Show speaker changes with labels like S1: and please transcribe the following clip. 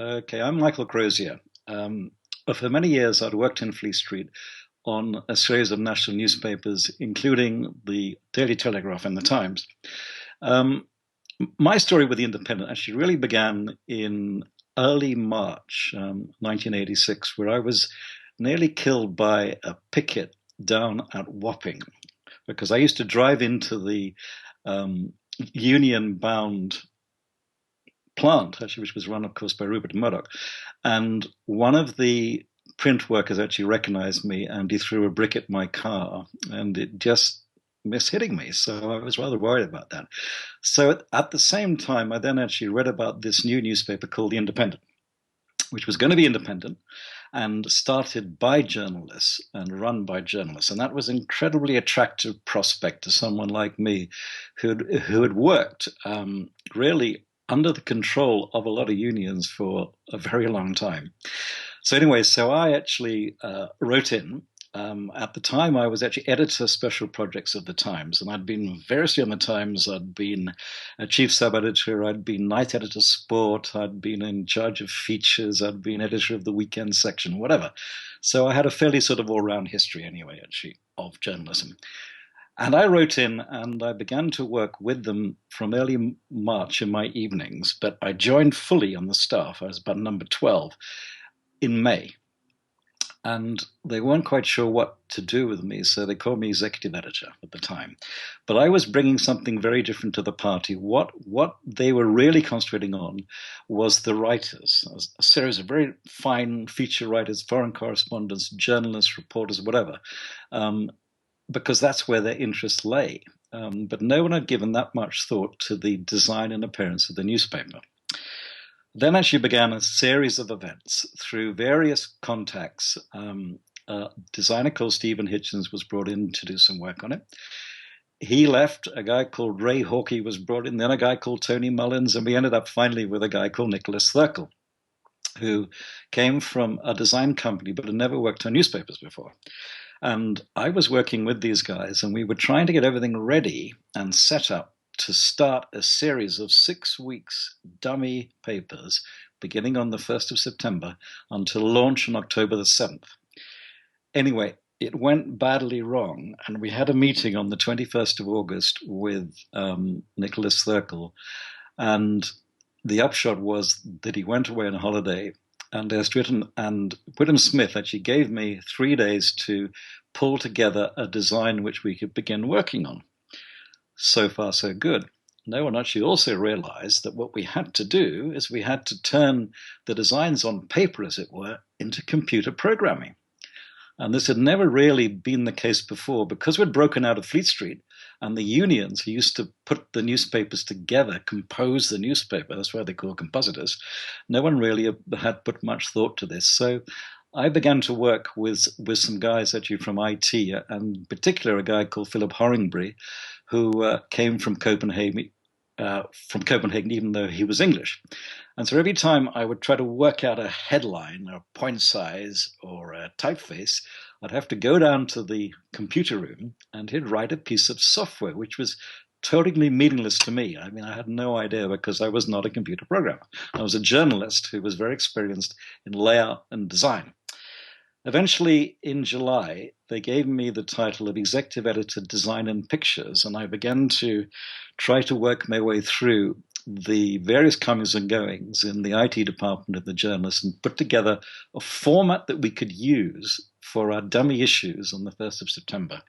S1: Okay, I'm Michael Crozier. For many years, I'd worked in Fleet Street on a series of national newspapers, including the Daily Telegraph and the Times. Um, my story with the Independent actually really began in early March 1986, where I was nearly killed by a picket down at Wapping, because I used to drive into the Union-bound plant, actually, which was run, of course, by Rupert Murdoch. And one of the print workers actually recognized me and he threw a brick at my car and it just missed hitting me. So I was rather worried about that. So at the same time, I then actually read about this new newspaper called The Independent, which was going to be independent and started by journalists and run by journalists. And that was an incredibly attractive prospect to someone like me who had worked really under the control of a lot of unions for a very long time. So anyway, so I actually wrote in. At the time, I was actually editor special projects of the Times, and I'd been variously on the Times. I'd been a chief sub-editor, I'd been night editor sport, I'd been in charge of features, I'd been editor of the weekend section, whatever. So I had a fairly sort of all-round history anyway, actually, of journalism. And I wrote in and I began to work with them from early March in my evenings, but I joined fully on the staff. I was about number 12 in May. And they weren't quite sure what to do with me, so they called me executive editor at the time. But I was bringing something very different to the party. What they were really concentrating on was the writers, a series of very fine feature writers, foreign correspondents, journalists, reporters, whatever, because that's where their interest lay. But no one had given that much thought to the design and appearance of the newspaper. Then actually began a series of events through various contacts. A designer called Stephen Hitchens was brought in to do some work on it. He left, a guy called Ray Hawkey was brought in, then a guy called Tony Mullins, and we ended up finally with a guy called Nicholas Thurkel, who came from a design company but had never worked on newspapers before. And I was working with these guys, and we were trying to get everything ready and set up to start a series of 6 weeks dummy papers beginning on the 1st of September until launch on October the 7th. Anyway, it went badly wrong, and we had a meeting on the 21st of August with Nicholas Thurkel, and the upshot was that he went away on a holiday, and Whittam Smith actually gave me 3 days to pull together a design which we could begin working on. So far, so good. No one actually also realized that what we had to do is we had to turn the designs on paper, as it were, into computer programming. And this had never really been the case before because we'd broken out of Fleet Street and the unions who used to put the newspapers together, compose the newspaper, that's why they call compositors. No one really had put much thought to this. So I began to work with some guys actually from IT, and in particular a guy called Philip Horringbury, who came from Copenhagen, even though he was English. And so every time I would try to work out a headline or a point size or a typeface, I'd have to go down to the computer room and he'd write a piece of software, which was totally meaningless to me. I mean, I had no idea because I was not a computer programmer. I was a journalist who was very experienced in layout and design. Eventually, in July, they gave me the title of Executive Editor, Design and Pictures, and I began to try to work my way through the various comings and goings in the IT department of the journalists and put together a format that we could use for our dummy issues on the 1st of September.